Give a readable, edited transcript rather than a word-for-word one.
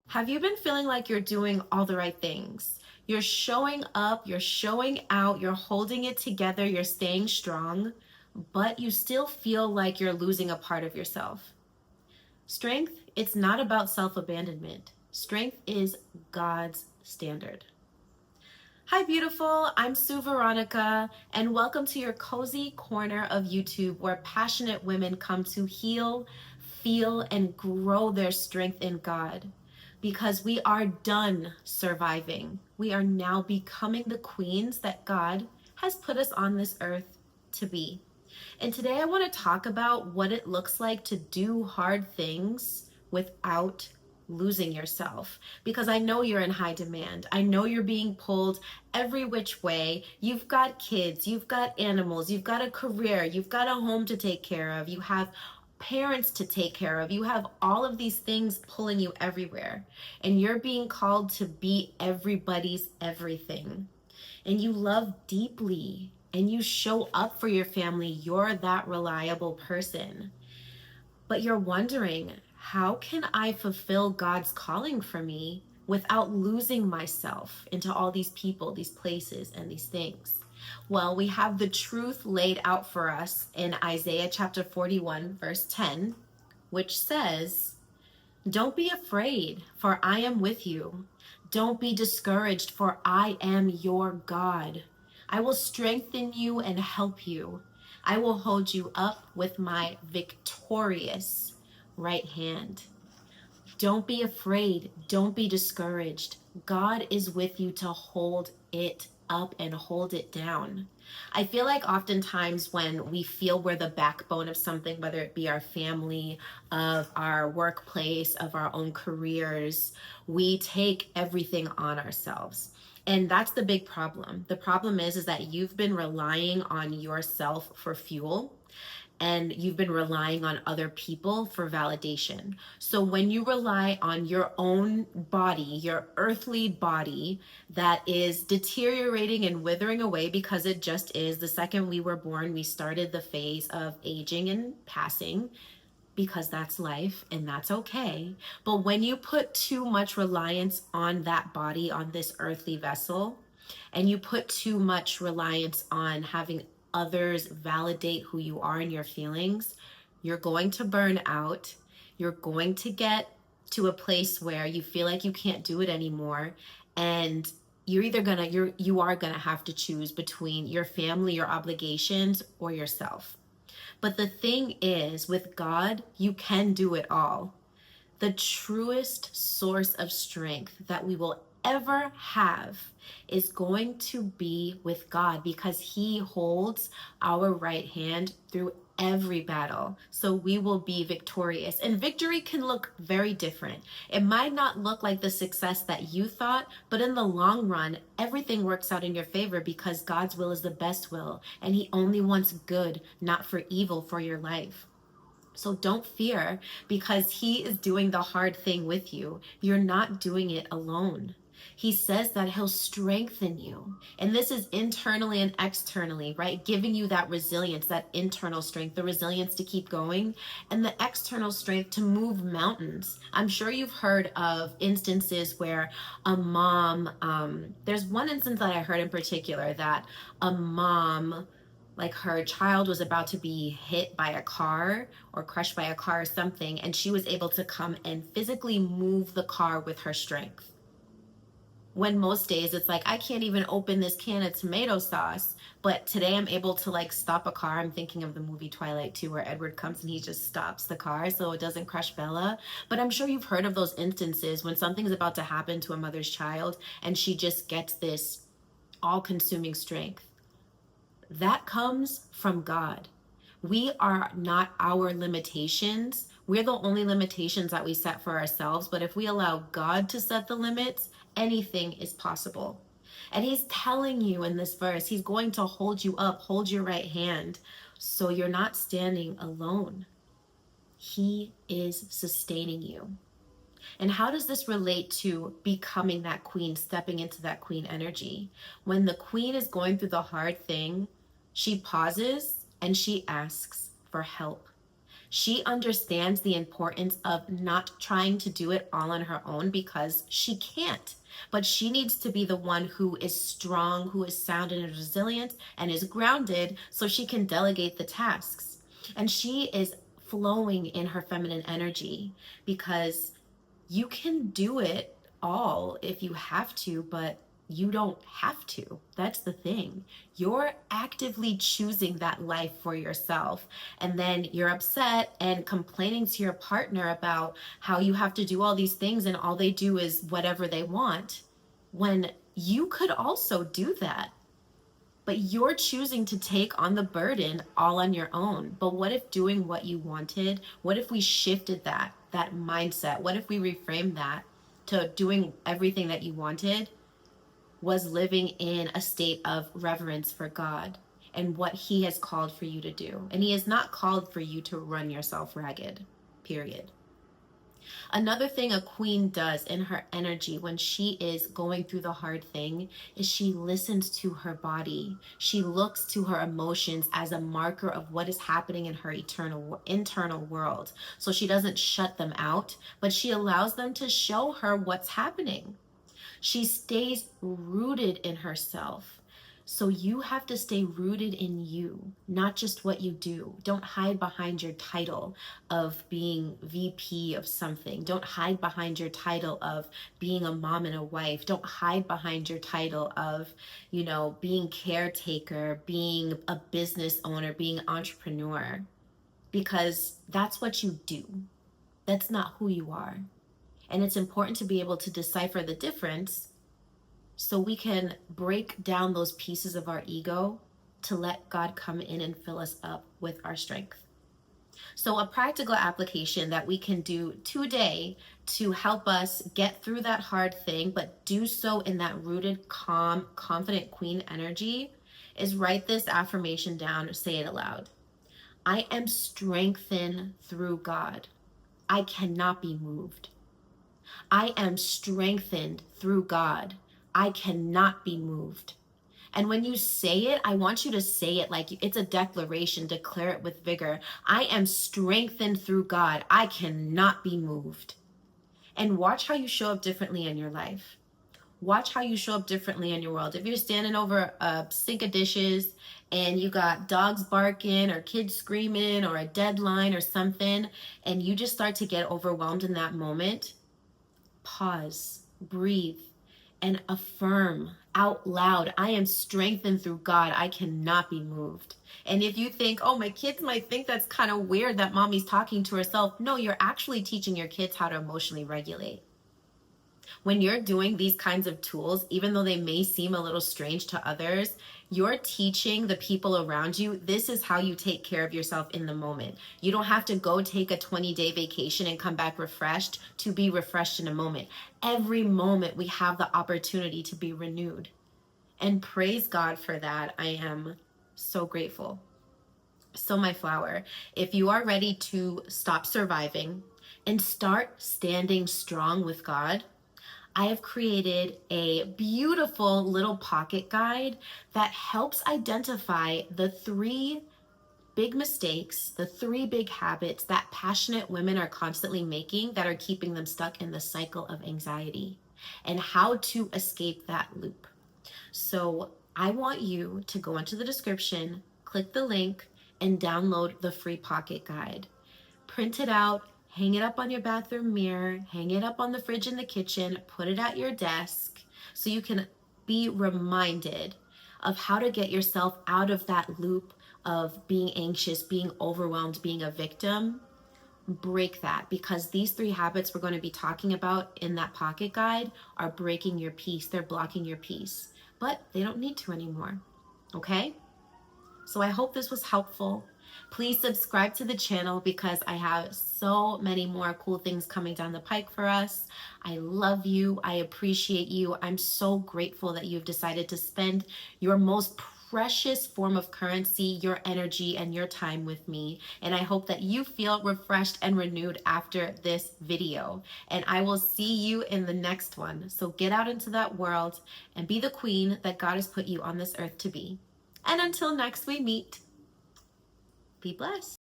Have you been feeling like you're doing all the right things? You're showing up, you're showing out, you're holding it together, you're staying strong, but you still feel like you're losing a part of yourself. Strength, it's not about self abandonment. Strength is God's standard. Hi, beautiful. I'm Sue Veronica, and welcome to your cozy corner of YouTube where passionate women come to heal, feel, and grow their strength in God. Because we are done surviving. We are now becoming the queens that God has put us on this earth to be. And today I want to talk about what it looks like to do hard things without losing yourself, because I know you're in high demand. I know you're being pulled every which way. You've got kids, you've got animals, you've got a career, you've got a home to take care of, you have parents to take care of, you have all of these things pulling you everywhere, and you're being called to be everybody's everything, and you love deeply and you show up for your family, you're that reliable person. But you're wondering, how can I fulfill God's calling for me without losing myself into all these people, these places, and these things? Well, we have the truth laid out for us in Isaiah chapter 41, verse 10, which says, "Don't be afraid, for I am with you. Don't be discouraged, for I am your God. I will strengthen you and help you. I will hold you up with my victorious right hand." Don't be afraid. Don't be discouraged. God is with you to hold it up and hold it down. I feel like oftentimes when we feel we're the backbone of something, whether it be our family, of our workplace, of our own careers, we take everything on ourselves. And that's the big problem. The problem is that you've been relying on yourself for fuel, and you've been relying on other people for validation. So when you rely on your own body, your earthly body that is deteriorating and withering away, because it just is, the second we were born, we started the phase of aging and passing, because that's life and that's okay. But when you put too much reliance on that body, on this earthly vessel, and you put too much reliance on having others validate who you are and your feelings, you're going to burn out. You're going to get to a place where you feel like you can't do it anymore, and you are gonna have to choose between your family, your obligations, or yourself. But the thing is, with God, you can do it all. The truest source of strength that we will ever have is going to be with God, because He holds our right hand through every battle. So we will be victorious. And victory can look very different. It might not look like the success that you thought, but in the long run, everything works out in your favor, because God's will is the best will, and He only wants good, not for evil, for your life. So don't fear, because He is doing the hard thing with you. You're not doing it alone. He says that He'll strengthen you. And this is internally and externally, right? Giving you that resilience, that internal strength, the resilience to keep going, and the external strength to move mountains. I'm sure you've heard of instances where a mom, there's one instance that I heard in particular, that a mom, like, her child was about to be hit by a car or crushed by a car or something, and she was able to come and physically move the car with her strength. When most days it's like, I can't even open this can of tomato sauce, but today I'm able to, like, stop a car. I'm thinking of the movie Twilight 2, where Edward comes and he just stops the car so it doesn't crush Bella. But I'm sure you've heard of those instances when something's about to happen to a mother's child and she just gets this all-consuming strength. That comes from God. We are not our limitations. We're the only limitations that we set for ourselves. But if we allow God to set the limits, anything is possible. And He's telling you in this verse, He's going to hold you up, hold your right hand, so you're not standing alone. He is sustaining you. And how does this relate to becoming that queen, stepping into that queen energy? When the queen is going through the hard thing, she pauses and she asks for help. She understands the importance of not trying to do it all on her own because she can't. But she needs to be the one who is strong, who is sound and resilient and is grounded so she can delegate the tasks. And she is flowing in her feminine energy because you can do it all if you have to, but you don't have to. That's the thing. You're actively choosing that life for yourself. And then you're upset and complaining to your partner about how you have to do all these things and all they do is whatever they want, when you could also do that. But you're choosing to take on the burden all on your own. But what if doing what you wanted? What if we shifted that mindset? What if we reframed that to doing everything that you wanted was living in a state of reverence for God and what he has called for you to do? And he has not called for you to run yourself ragged, period. Another thing a queen does in her energy when she is going through the hard thing is she listens to her body. She looks to her emotions as a marker of what is happening in her internal world. So she doesn't shut them out, but she allows them to show her what's happening. She stays rooted in herself. So you have to stay rooted in you, not just what you do. Don't hide behind your title of being VP of something. Don't hide behind your title of being a mom and a wife. Don't hide behind your title of, being caretaker, being a business owner, being an entrepreneur, because that's what you do. That's not who you are. And it's important to be able to decipher the difference so we can break down those pieces of our ego to let God come in and fill us up with our strength. So a practical application that we can do today to help us get through that hard thing, but do so in that rooted, calm, confident queen energy, is write this affirmation down or say it aloud. I am strengthened through God. I cannot be moved. I am strengthened through God. I cannot be moved. And when you say it, I want you to say it like it's a declaration. Declare it with vigor. I am strengthened through God. I cannot be moved. And watch how you show up differently in your life. Watch how you show up differently in your world. If you're standing over a sink of dishes and you got dogs barking or kids screaming or a deadline or something, and you just start to get overwhelmed in that moment, pause, breathe, and affirm out loud, I am strengthened through God. I cannot be moved. And if you think, oh, my kids might think that's kind of weird that mommy's talking to herself, no, you're actually teaching your kids how to emotionally regulate. When you're doing these kinds of tools, even though they may seem a little strange to others, you're teaching the people around you, this is how you take care of yourself in the moment. You don't have to go take a 20-day vacation and come back refreshed to be refreshed in a moment. Every moment we have the opportunity to be renewed. And praise God for that. I am so grateful. So my flower, if you are ready to stop surviving and start standing strong with God, I have created a beautiful little pocket guide that helps identify the 3 big mistakes, the 3 big habits that passionate women are constantly making that are keeping them stuck in the cycle of anxiety, and how to escape that loop. So I want you to go into the description, click the link, and download the free pocket guide. Print it out, hang it up on your bathroom mirror, hang it up on the fridge in the kitchen, put it at your desk so you can be reminded of how to get yourself out of that loop of being anxious, being overwhelmed, being a victim. Break that, because these 3 habits we're going to be talking about in that pocket guide are breaking your peace. They're blocking your peace, but they don't need to anymore. Okay? So I hope this was helpful. Please subscribe to the channel because I have so many more cool things coming down the pike for us. I love you. I appreciate you. I'm so grateful that you've decided to spend your most precious form of currency, your energy, and your time with me. And I hope that you feel refreshed and renewed after this video. And I will see you in the next one. So get out into that world and be the queen that God has put you on this earth to be. And until next we meet, be blessed.